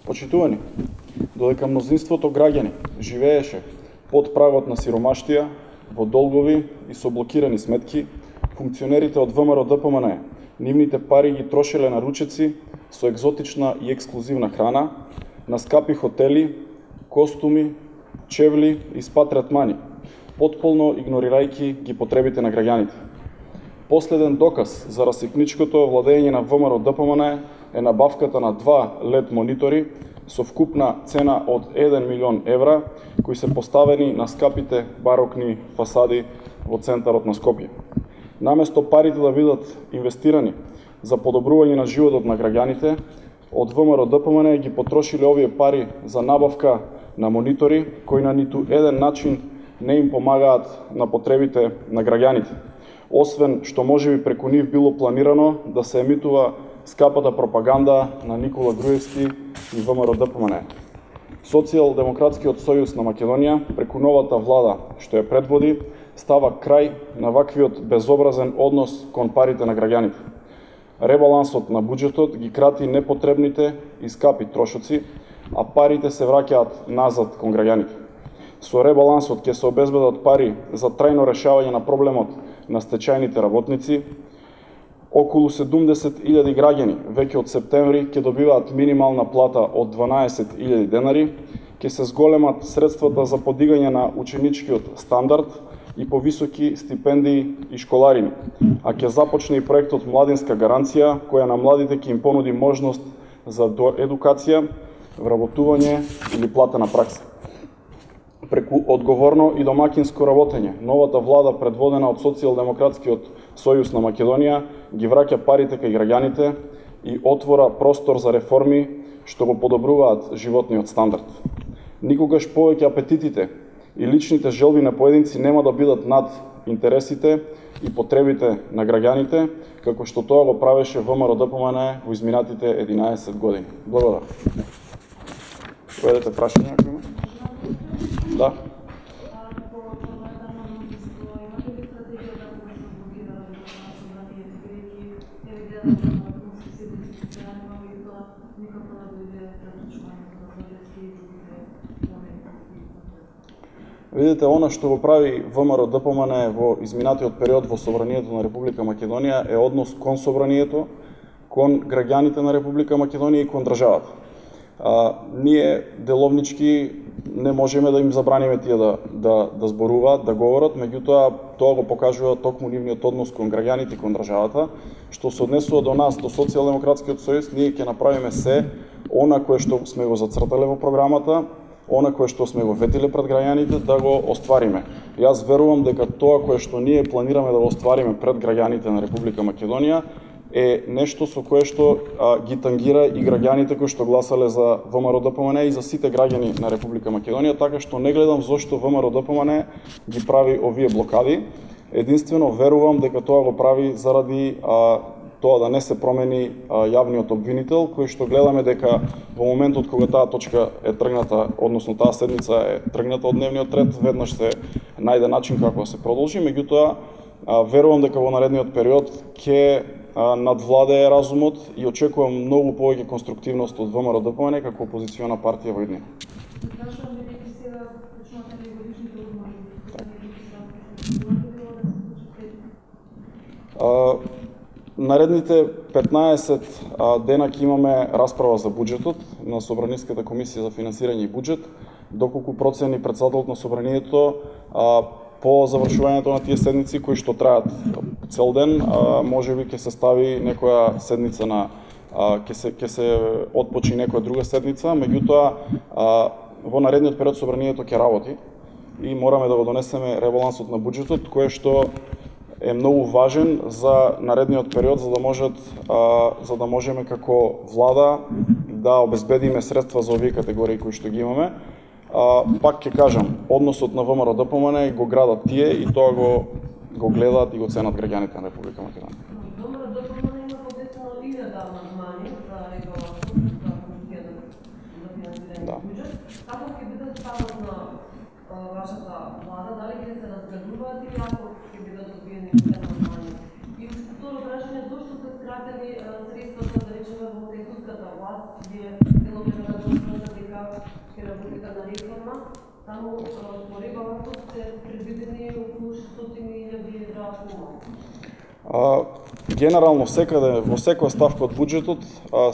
Почитувани, додека мнозинството граѓани живееше под прагот на сиромаштија, во долгови и со блокирани сметки, функционерите од ВМРО-ДПМН нивните пари ги трошеле на ручеци со екзотична и ексклузивна храна, на скапи хотели, костуми, чевли и спа третмани, потполно игнорирајќи ги потребите на граѓаните. Последен доказ за расипничкото владење на ВМРО-ДПМН е набавката на 2 LED монитори со вкупна цена од 1 милион евра, кои се поставени на скапите барокни фасади во центарот на Скопје. Наместо парите да бидат инвестирани за подобрување на животот на граѓаните, од ВМРО-ДПМН ги потрошиле овие пари за набавка на монитори, кои на ниту еден начин не им помагаат на потребите на граѓаните, освен што можеби преку нив било планирано да се емитува скапата пропаганда на Никола Груевски и ВМРО-ДПМН. Социјалдемократскиот сојуз на Македонија, преку новата влада што ја предводи, става крај на ваквиот безобразен однос кон парите на граѓаните. Ребалансот на буџетот ги крати непотребните и скапи трошоци, а парите се враќаат назад кон граѓаните. Со ребалансот ќе се обезбедат пари за трајно решавање на проблемот на стечајните работници. Околу 70.000 граѓани веќе од септември ќе добиваат минимална плата од 12.000 денари, ќе се зголемат средствата за подигање на ученичкиот стандард и повисоки стипендии и школарини, а ќе започне и проектот Младинска гаранција, која на младите ќе им понуди можност за доедукација, вработување или платена пракса. Преку одговорно и домакинско работење, новата влада, предводена од Социјалдемократскиот сојуз на Македонија, ги враќа парите кај граѓаните и отвора простор за реформи што го подобруваат животниот стандард. Никогаш повеќе апетитите и личните желби на поединци нема да бидат над интересите и потребите на граѓаните, како што тоа го правеше ВМРО-ДПМН во изминатите 11 години. Благодарам. Поведете прашање, ако има? Да. Видите, она што го прави ВМРО-ДПМН во изминатиот период во Собранието на Република Македонија е однос кон Собранието, кон граѓаните на Република Македонија и кон државата. Ние деловнички не можеме да им забраниме тие да зборуваат, да говорат, меѓутоа тоа го покажува токму нивниот однос кон граѓаните и кон државата. Што се однесува до нас, до Социјалдемократскиот сојуз, ние ќе направиме се она кое што сме го зацртале во програмата, она кое што сме го ветиле пред граѓаните, да го оствариме. Јас верувам дека тоа кое што ние планираме да го оствариме пред граѓаните на Република Македонија е нешто со кое што ги тангира и граѓаните кои што гласале за ВМРО-ДПМН и за сите граѓани на Република Македонија, така што не гледам зошто ВМРО-ДПМН ги прави овие блокади. Единствено верувам дека тоа го прави заради тоа да не се промени јавниот обвинител, кој што гледаме дека во моментот кога таа точка е тргната, односно таа седница е тргната од дневниот ред, веднаш се најде начин како да се продолжи, меѓутоа верувам дека во наредниот период ќе надвладее разумот и очекувам многу повеќе конструктивност од ВМРО-ДПМН како опозициона партија во иднина. Наредните 15 дена ќе имаме расправа за буџетот на Собраниската комисија за финансирање и буџет, доколку процени претседателот на Собранието по завршувањето на тие седници кои што траат цел ден, можеби ќе се стави некоја седница на ќе се отпочи некоја друга седница, меѓутоа во наредниот период Собранието ќе работи и мораме да го донесеме ребалансот на буџетот, кој што е многу важен за наредниот период, за да можеме како влада да обезбедиме средства за овие категории кои што ги имаме. Пак ќе кажам, односот на ВМРО-ДПМН го градат тие и тоа го гледаат и го ценат граѓаните на Република Македонија. ВМРО-ДПМН има подесено и недавно внимание за регулација за комисијата за финансирање на буџет. Како ќе биде ставот на вашата влада, дали ќе се разградуваат или ако ќе бидат добиени внимание? И второ прашање, зошто се скратени средствата, да речеме, во техничката власт, вие цело време Таму во ребалансот се предвидени околу 600.000 евра сума. Генерално секаде, во секоја ставка од буџетот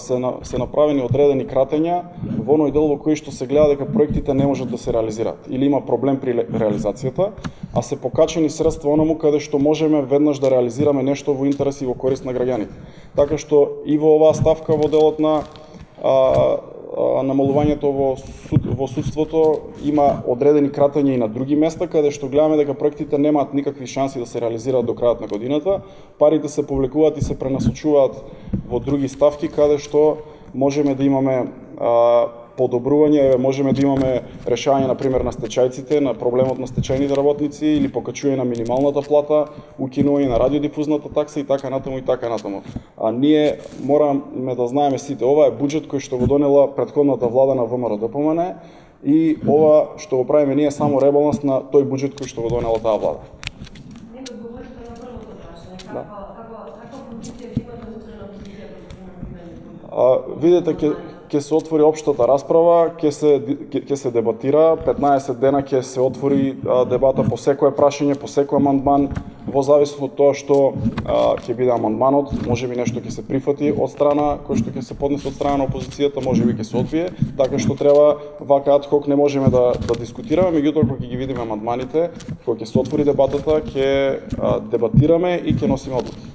се направени одредени кратења во оној дел во кој што се гледа дека проектите не можат да се реализираат или има проблем при реализацијата, а се покачени средства онаму каде што можеме веднаш да реализираме нешто во интерес и во корист на граѓаните. Така што и во оваа ставка во делот на намалувањето во судството има одредени кратења и на други места каде што гледаме дека проектите немаат никакви шанси да се реализираат до крајот на годината. Парите се повлекуваат и се пренасочуваат во други ставки каде што можеме да имаме подобрување, можеме да имаме решање на пример на стечајците, на проблемот на стечајните работници или покачување на минималната плата, укинување на радиодифузната такса и така натаму и така натаму. Ние мораме да знаеме сите, ова е буџет кој што го донела претходната влада на ВМРО-ДПМН и ова што го правиме ние само ребаланс на тој буџет кој што го донела таа влада. Не го говорите на првото прашање, каква позиција имате утре на позицијата? Видете, ќе се отвори општата расправа, ќе се дебатира, 15 дена ќе се отвори дебата по секое прашање, по секој амандман, во зависност од тоа што ќе биде амандманот, можеби нешто ќе се прифати од страна, кој што ќе се поднесе од страна на опозицијата, можеби ќе се одбие, така што треба вака ад хок не можеме да дискутираме, меѓутоа кога ќе ги видиме амандманите, кога ќе се отвори дебатата, ќе дебатираме и ќе носиме одлуки.